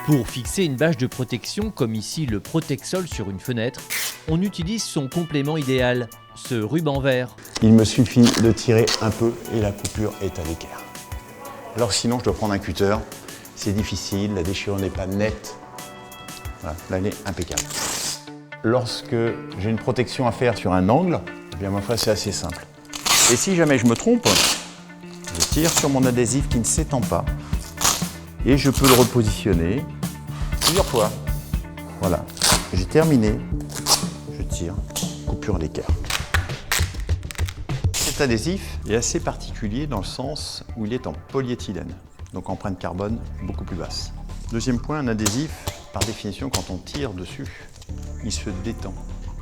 Pour fixer une bâche de protection, comme ici le Protexol sur une fenêtre, on utilise son complément idéal, ce ruban vert. Il me suffit de tirer un peu et la coupure est à l'équerre. Alors sinon, je dois prendre un cutter. C'est difficile, la déchirure n'est pas nette. Voilà, là, elle est impeccable. Lorsque j'ai une protection à faire sur un angle, eh bien, ma foi, c'est assez simple. Et si jamais je me trompe, je tire sur mon adhésif qui ne s'étend pas et je peux le repositionner plusieurs fois. Voilà, j'ai terminé, je tire, coupure à l'équerre. Cet adhésif est assez particulier dans le sens où il est en polyéthylène, donc empreinte carbone beaucoup plus basse. Deuxième point, un adhésif, par définition, quand on tire dessus, il se détend.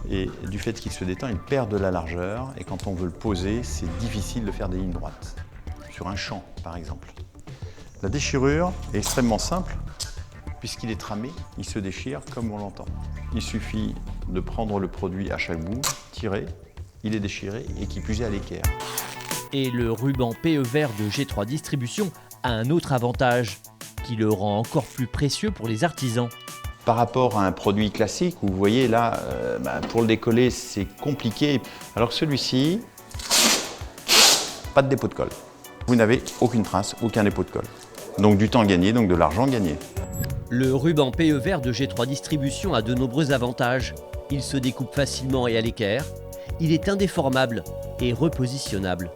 Et du fait qu'il se détend, il perd de la largeur et quand on veut le poser, c'est difficile de faire des lignes droites. Sur un champ, par exemple. La déchirure est extrêmement simple, puisqu'il est tramé, il se déchire comme on l'entend. Il suffit de prendre le produit à chaque bout, tirer, il est déchiré et qui plus est à l'équerre. Et le ruban PE vert de G3 Distribution a un autre avantage, qui le rend encore plus précieux pour les artisans. Par rapport à un produit classique, où vous voyez là, pour le décoller, c'est compliqué. Alors que celui-ci, pas de dépôt de colle. Vous n'avez aucune trace, aucun dépôt de colle. Donc du temps gagné, donc de l'argent gagné. Le ruban PE vert de G3 Distribution a de nombreux avantages. Il se découpe facilement et à l'équerre. Il est indéformable et repositionnable.